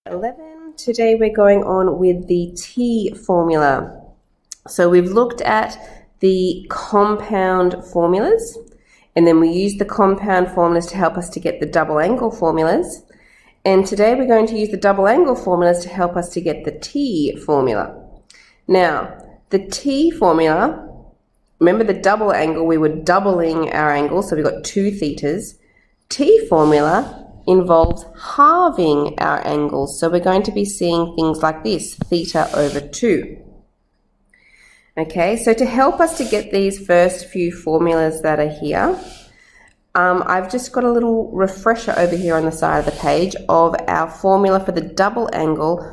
11. Today we're going on with the T formula. So we've looked at the compound formulas, and then we used the compound formulas to help us to get the double angle formulas. And today we're going to use the double angle formulas to help us to get the T formula. Now, the T formula, remember the double angle, we were doubling our angle, so we got 2 thetas. T formula involves halving our angles. So we're going to be seeing things like this, theta over 2. Okay, so to help us to get these first few formulas that are here, I've just got a little refresher over here on the side of the page of our formula for the double angle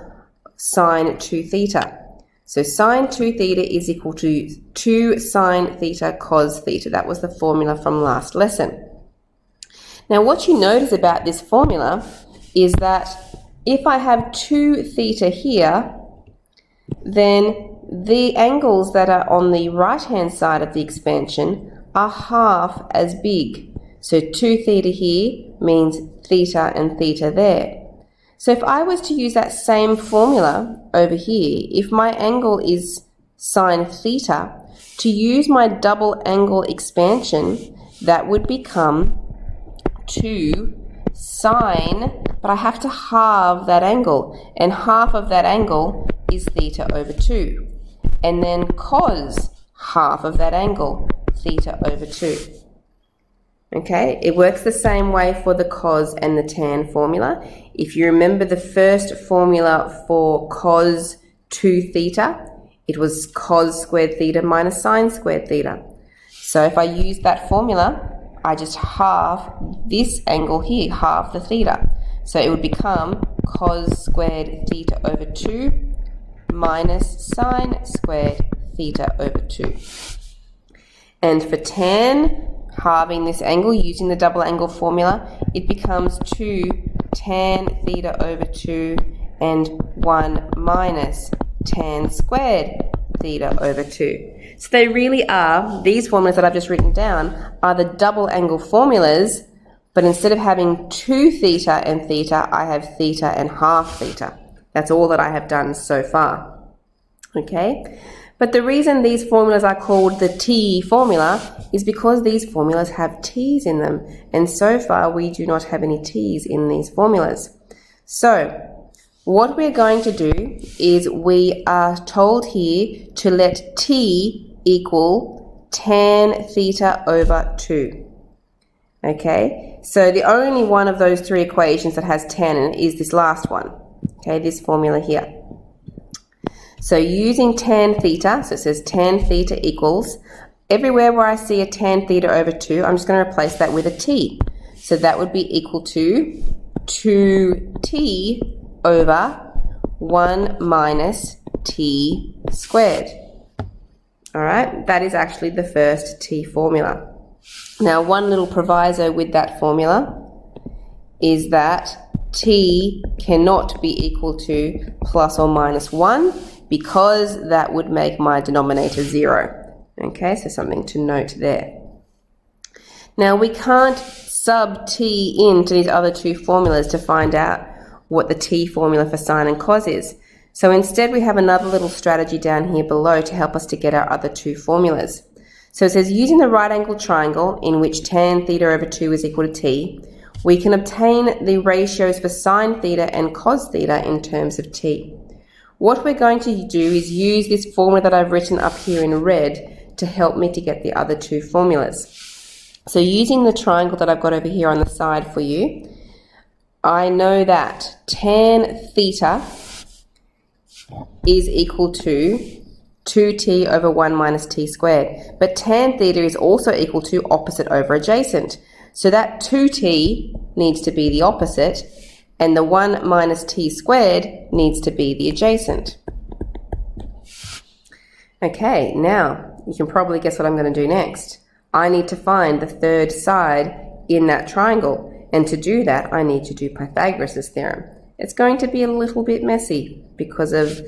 sine 2 theta. So sine 2 theta is equal to 2 sine theta cos theta. That was the formula from last lesson. Now what you notice about this formula is that if I have 2 theta here, then the angles that are on the right hand side of the expansion are half as big. So 2 theta here means theta and theta there. So if I was to use that same formula over here, if my angle is sine theta, to use my double angle expansion, that would become 2 sine, but I have to halve that angle, and half of that angle is theta over 2, and then cos half of that angle, theta over 2. Okay, it works the same way for the cos and the tan formula. If you remember the first formula for cos 2 theta, it was cos squared theta minus sine squared theta. So if I use that formula, I just halve this angle here, half the theta. So it would become cos squared theta over 2 minus sine squared theta over 2. And for tan, halving this angle using the double angle formula, it becomes 2 tan theta over 2 and 1 minus tan squared theta over 2. So they really are, these formulas that I've just written down, are the double angle formulas, but instead of having 2 theta and theta, I have theta and half theta. That's all that I have done so far. Okay? But the reason these formulas are called the T formula is because these formulas have T's in them, and so far we do not have any T's in these formulas. So what we're going to do is we are told here to let T equal tan theta over 2. Okay, so the only one of those 3 equations that has tan in it is this last one. Okay, this formula here. So using tan theta, so it says tan theta equals, everywhere where I see a tan theta over 2, I'm just going to replace that with a t. So that would be equal to 2t over 1 minus t squared. All right, that is actually the first T formula. Now, one little proviso with that formula is that T cannot be equal to plus or minus 1 because that would make my denominator 0. Okay, so something to note there. Now, we can't sub T into these other 2 formulas to find out what the T formula for sine and cos is. So instead we have another little strategy down here below to help us to get our other 2 formulas. So it says using the right angle triangle in which tan theta over 2 is equal to t, we can obtain the ratios for sine theta and cos theta in terms of t. What we're going to do is use this formula that I've written up here in red to help me to get the other 2 formulas. So using the triangle that I've got over here on the side for you, I know that tan theta is equal to 2t over 1 minus t squared. But tan theta is also equal to opposite over adjacent. So that 2t needs to be the opposite, and the 1 minus t squared needs to be the adjacent. Okay, now you can probably guess what I'm going to do next. I need to find the third side in that triangle. And to do that, I need to do Pythagoras' theorem. It's going to be a little bit messy because of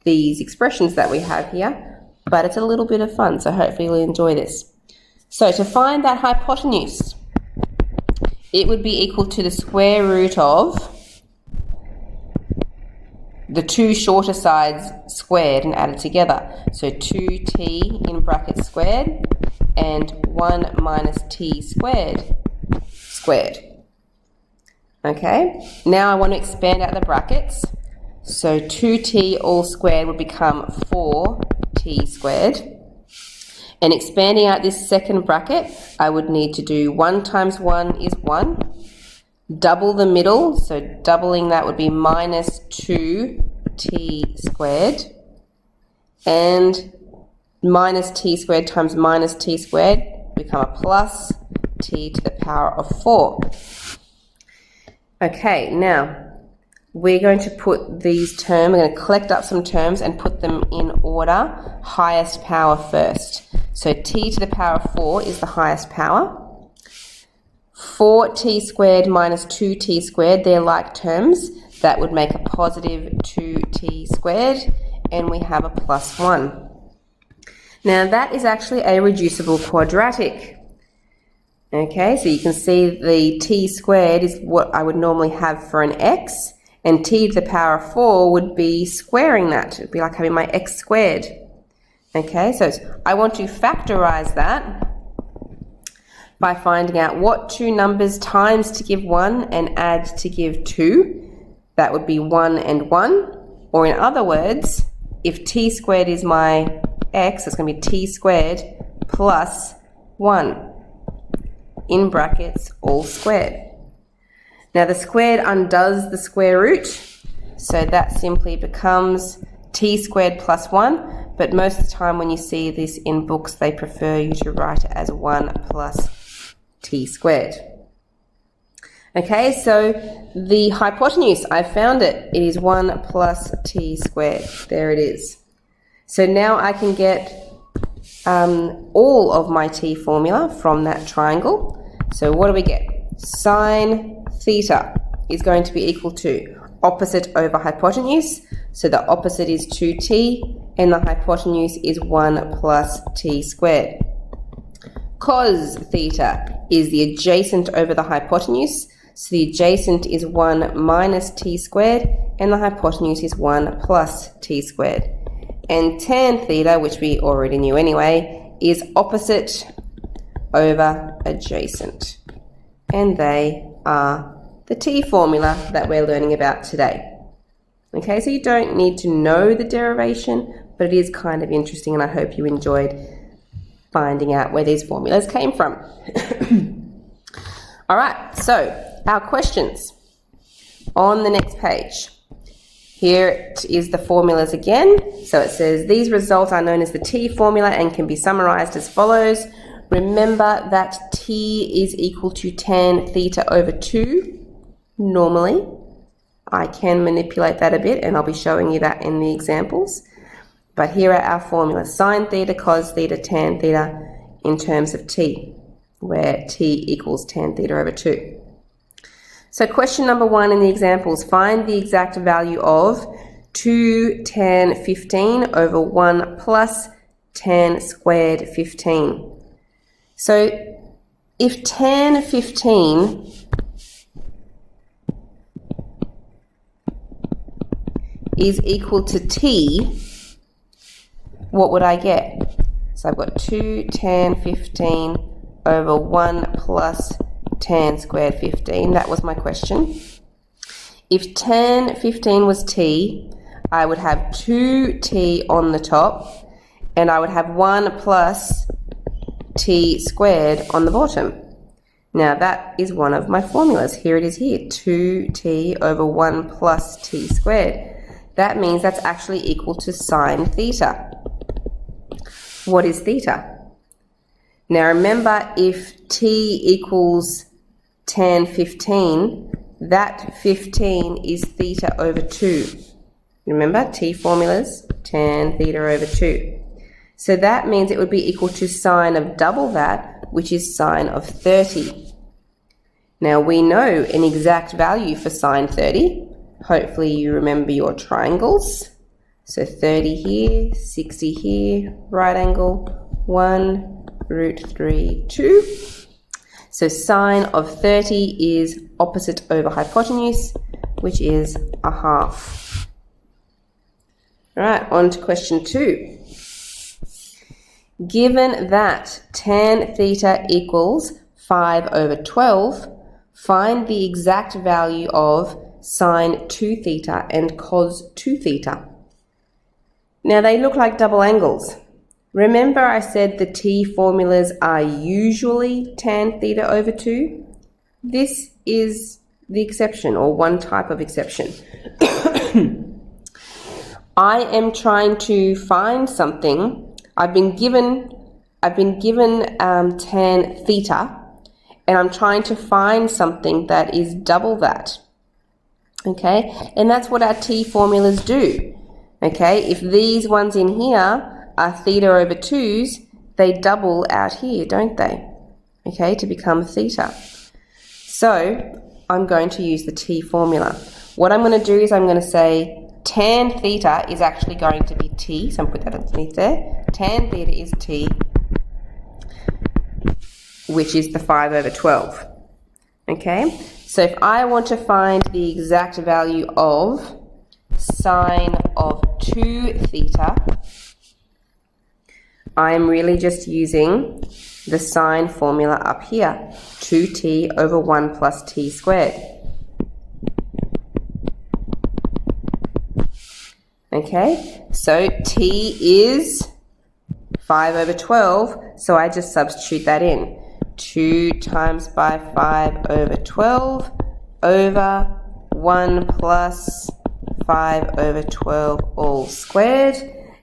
these expressions that we have here, but it's a little bit of fun, so hopefully you'll enjoy this. So to find that hypotenuse, it would be equal to the square root of the two shorter sides squared and added together. So 2t in brackets squared and 1 minus t squared squared. Okay, now I want to expand out the brackets. So 2t all squared would become 4t squared. And expanding out this second bracket, I would need to do 1 times 1 is 1. Double the middle, so doubling that would be minus 2t squared. And minus t squared times minus t squared become a plus t to the power of 4. Okay, now we're going to put these terms, we're going to collect up some terms and put them in order, highest power first. So t to the power of 4 is the highest power. 4t squared minus 2t squared, they're like terms. That would make a positive 2t squared, and we have a plus 1. Now that is actually a reducible quadratic. Okay, so you can see the t squared is what I would normally have for an x, and t to the power of 4 would be squaring that. It would be like having my x squared. Okay, so I want to factorize that by finding out what two numbers times to give 1 and add to give 2. That would be 1 and 1. Or in other words, if t squared is my x, it's going to be t squared plus 1 in brackets all squared. Now the squared undoes the square root, so that simply becomes t squared plus 1, but most of the time when you see this in books, they prefer you to write it as 1 plus t squared. Okay, so the hypotenuse, I found it. It is 1 plus t squared. There it is. So now I can get all of my t formula from that triangle. So what do we get? Sine theta is going to be equal to opposite over hypotenuse. So the opposite is 2t and the hypotenuse is 1 plus t squared. Cos theta is the adjacent over the hypotenuse. So the adjacent is 1 minus t squared and the hypotenuse is 1 plus t squared. And tan theta, which we already knew anyway, is opposite over adjacent. And they are the t formula that we're learning about today. Okay, so you don't need to know the derivation, but it is kind of interesting and I hope you enjoyed finding out where these formulas came from. All right, so our questions on the next page. Here is the formulas again. So it says these results are known as the t formula and can be summarized as follows. Remember that t is equal to tan theta over 2 normally. I can manipulate that a bit and I'll be showing you that in the examples. But here are our formulas: sine theta, cos theta, tan theta in terms of t, where t equals tan theta over 2. So question number 1 in the examples, find the exact value of 2 tan 15 over 1 plus tan squared 15. So if tan 15 is equal to t, what would I get? So I've got 2 tan 15 over 1 plus tan squared 15. That was my question. If tan 15 was t, I would have 2t on the top and I would have 1 plus t squared on the bottom. Now that is one of my formulas. Here it is here, 2t over 1 plus t squared. That means that's actually equal to sine theta. What is theta? Now remember, if t equals tan 15, that 15 is theta over 2. Remember, t formulas, tan theta over 2. So that means it would be equal to sine of double that, which is sine of 30. Now we know an exact value for sine 30. Hopefully you remember your triangles. So 30 here, 60 here, right angle, 1, root 3, 2. So sine of 30 is opposite over hypotenuse, which is a half. All right, on to question 2. Given that tan theta equals 5/12, find the exact value of sine 2 theta and cos 2 theta. Now they look like double angles. Remember I said the t formulas are usually tan theta over 2? This is the exception, or one type of exception. I am trying to find something. I've been given tan theta, and I'm trying to find something that is double that. Okay, and that's what our t formulas do. Okay, if these ones in here are theta over 2's, they double out here, don't they? Okay, to become theta. So I'm going to use the t formula. What I'm going to do is I'm going to say tan theta is actually going to be t, so I'm going to put that underneath there. Tan theta is t, which is the 5/12. Okay, so if I want to find the exact value of sine of 2 theta, I'm really just using the sine formula up here, 2t over 1 plus t squared. Okay, so t is 5/12, so I just substitute that in. 2 times by 5/12 over 1 plus 5/12 all squared,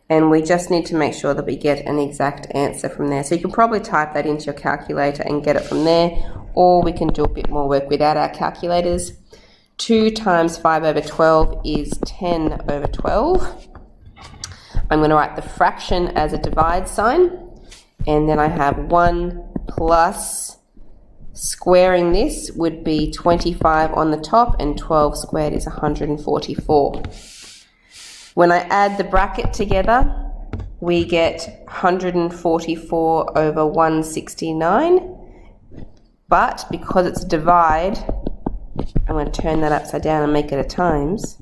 and we just need to make sure that we get an exact answer from there. So you can probably type that into your calculator and get it from there, or we can do a bit more work without our calculators. 2 times 5/12 is 10/12. I'm going to write the fraction as a divide sign, and then I have 1 plus, squaring this would be 25 on the top, and 12 squared is 144. When I add the bracket together, we get 144 over 169, but because it's a divide, I'm going to turn that upside down and make it a times.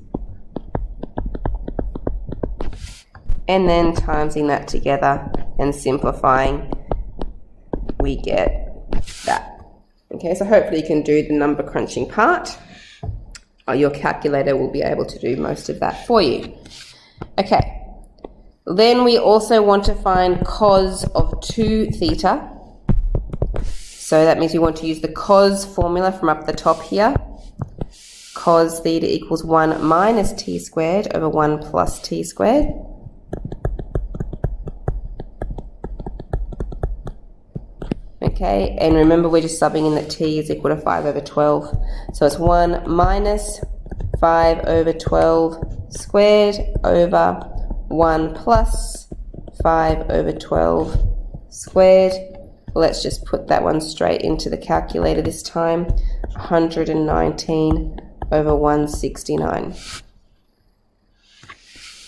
And then timesing that together and simplifying, we get that. Okay, so hopefully you can do the number crunching part. Your calculator will be able to do most of that for you. Okay, then we also want to find cos of 2 theta. So that means we want to use the cos formula from up the top here. Cos theta equals 1 minus t squared over 1 plus t squared. Okay, and remember we're just subbing in that t is equal to 5/12. So it's 1 minus 5/12 squared over 1 plus 5/12 squared. Let's just put that one straight into the calculator this time. 119 over 169.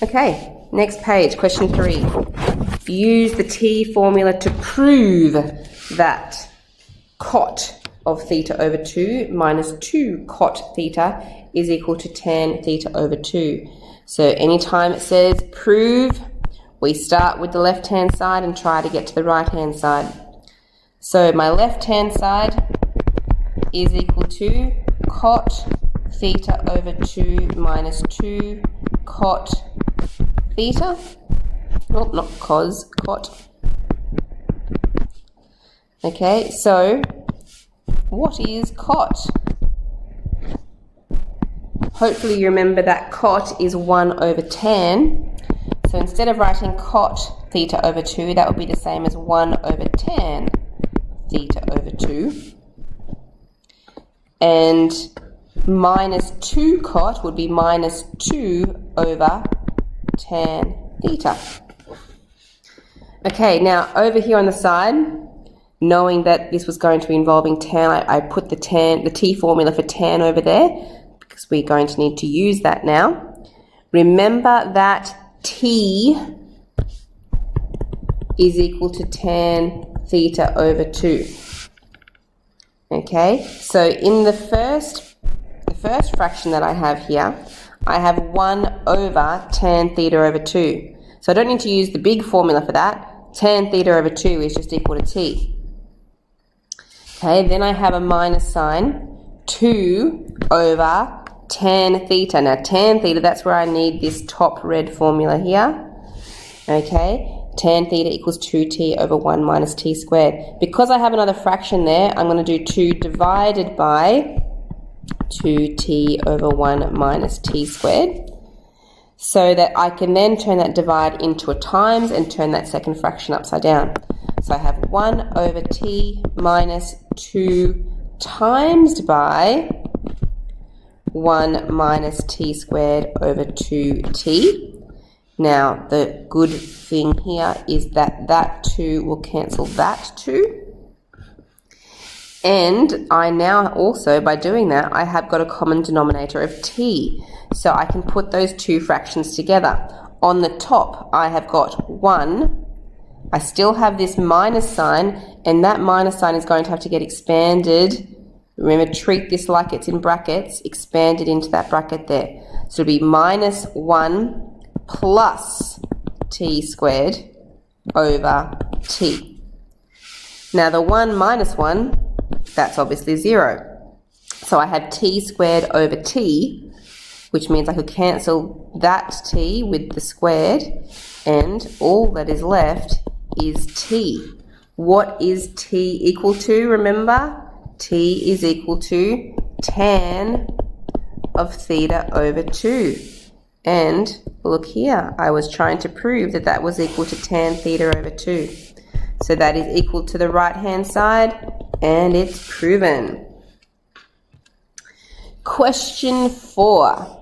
Okay, next page, question 3. Use the t formula to prove that cot of theta over 2 minus 2 cot theta is equal to tan theta over 2. So anytime it says prove, we start with the left-hand side and try to get to the right-hand side. So my left-hand side is equal to cot theta over 2 minus 2 cot theta. Oh, not cos, cot. Okay, so what is cot? Hopefully you remember that cot is 1 over tan. So instead of writing cot theta over 2, that would be the same as 1 over tan theta over 2. And minus 2 cot would be minus 2 over tan theta. Okay, now over here on the side, knowing that this was going to be involving tan, I put the t formula for tan over there because we're going to need to use that now. Remember that t is equal to tan theta over 2. Okay, so in the first fraction that I have here, I have 1 over tan theta over 2. So I don't need to use the big formula for that. Tan theta over 2 is just equal to t. Okay, then I have a minus sign, 2 over tan theta. Now tan theta, that's where I need this top red formula here. Okay, tan theta equals 2t over 1 minus t squared. Because I have another fraction there, I'm going to do 2 divided by 2t over 1 minus t squared, so that I can then turn that divide into a times and turn that second fraction upside down. So I have 1 over t minus 2 times by 1 minus t squared over 2t. Now, the good thing here is that that 2 will cancel that 2. And I now also, by doing that, I have got a common denominator of t. So I can put those two fractions together. On the top, I have got 1. I still have this minus sign, and that minus sign is going to have to get expanded. Remember, treat this like it's in brackets, expanded into that bracket there. So it'll be minus 1 plus t squared over t. Now the 1 minus 1, that's obviously 0. So I have t squared over t, which means I could cancel that t with the squared, and all that is left is t. What is t equal to, remember? T is equal to tan of theta over 2. And look here, I was trying to prove that that was equal to tan theta over 2. So that is equal to the right-hand side, and it's proven. Question 4.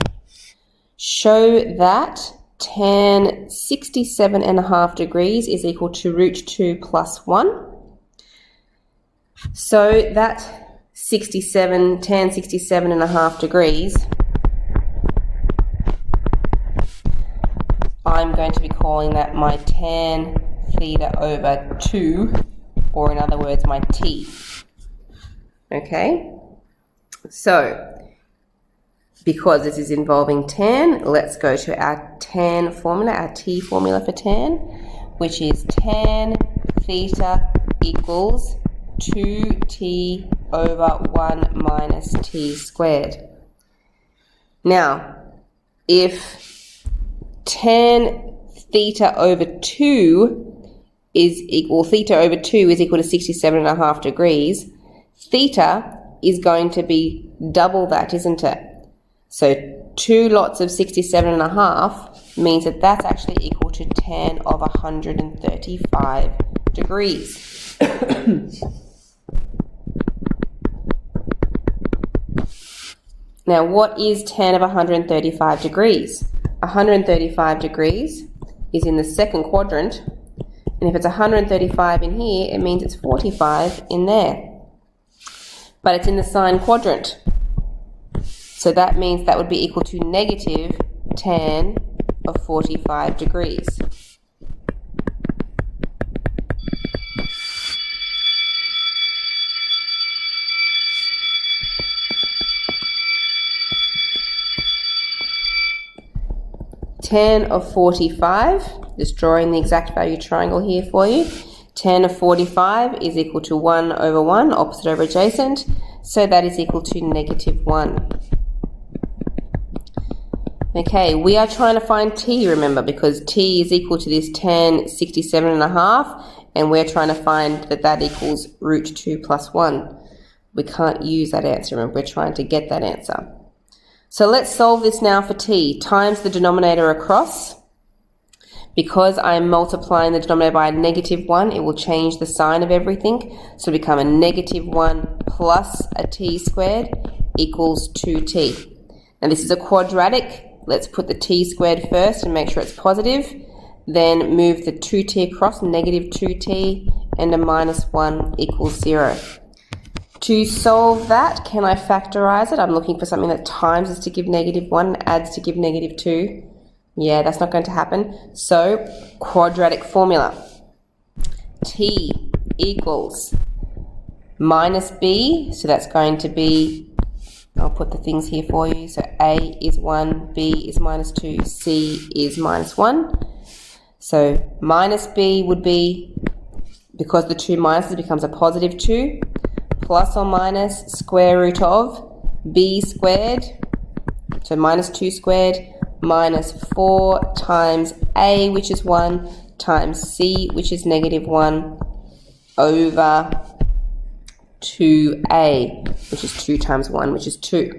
Show that tan 67.5 degrees is equal to root 2 plus 1. So that tan 67.5 degrees, I'm going to be calling that my tan theta over 2, or in other words, my t. Okay? So, because this is involving tan, let's go to our tan formula, our t formula for tan, which is tan theta equals 2t over 1 minus t squared. Now, if tan theta over 2 is equal, theta over 2 is equal to 67.5 degrees, theta is going to be double that, isn't it? So 2 lots of 67.5 means that that's actually equal to tan of 135 degrees. Now, what is tan of 135 degrees? 135 degrees is in the second quadrant, and if it's 135 in here, it means it's 45 in there. But it's in the sine quadrant, so that means that would be equal to negative tan of 45 degrees. Tan of 45, just drawing the exact value triangle here for you. Tan of 45 is equal to 1 over 1, opposite over adjacent, so that is equal to negative 1. Okay, we are trying to find t, remember, because t is equal to this tan 67.5, and we're trying to find that that equals root 2 plus 1. We can't use that answer, remember, we're trying to get that answer. So let's solve this now for t. Times the denominator across. Because I'm multiplying the denominator by a negative 1, it will change the sign of everything. So it'll become a negative 1 plus a t squared equals 2t. Now this is a quadratic. Let's put the t squared first and make sure it's positive. Then move the 2t across, negative 2t, and a minus 1 equals 0. To solve that, can I factorize it? I'm looking for something that times is to give negative 1 and adds to give negative 2. Yeah, that's not going to happen. So, quadratic formula. T equals minus b, so that's going to be I'll put the things here for you. So A is 1, B is minus 2, C is minus 1. So minus B would be, because the 2 minuses becomes a positive 2, plus or minus square root of B squared, so minus 2 squared, minus 4 times A, which is 1, times C, which is negative 1, over 2A, which is 2 times 1, which is 2.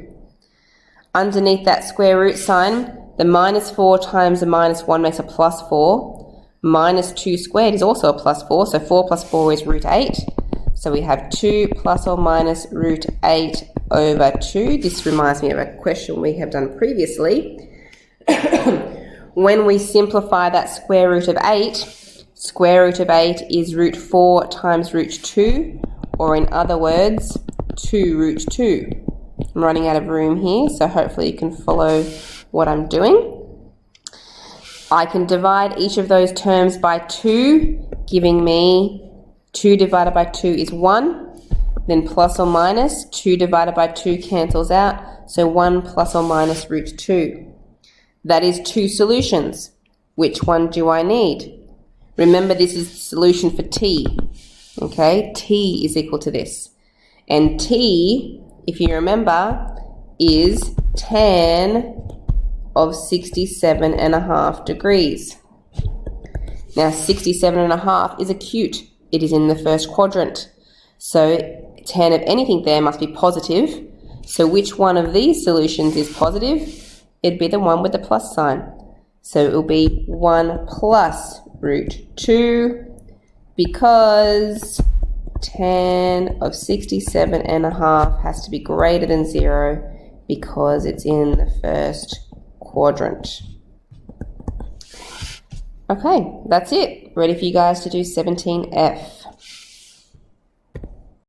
Underneath that square root sign, the minus 4 times the minus 1 makes a plus 4. Minus 2 squared is also a plus 4, so 4 plus 4 is root 8. So we have 2 plus or minus root 8 over 2. This reminds me of a question we have done previously. When we simplify that square root of 8, square root of 8 is root 4 times root 2, or in other words, 2 root 2. I'm running out of room here, so hopefully you can follow what I'm doing. I can divide each of those terms by 2, giving me 2 divided by 2 is 1. Then plus or minus, 2 divided by 2 cancels out, so 1 plus or minus root 2. That is 2 solutions. Which one do I need? Remember, this is the solution for t. Okay, t is equal to this. And t, if you remember, is tan of 67.5 degrees. Now, 67.5 is acute. It is in the first quadrant. So tan of anything there must be positive. So which one of these solutions is positive? It'd be the one with the plus sign. So it will be 1 plus root 2, because tan of 67.5 has to be greater than 0 because it's in the first quadrant. Okay, that's it. Ready for you guys to do 17F.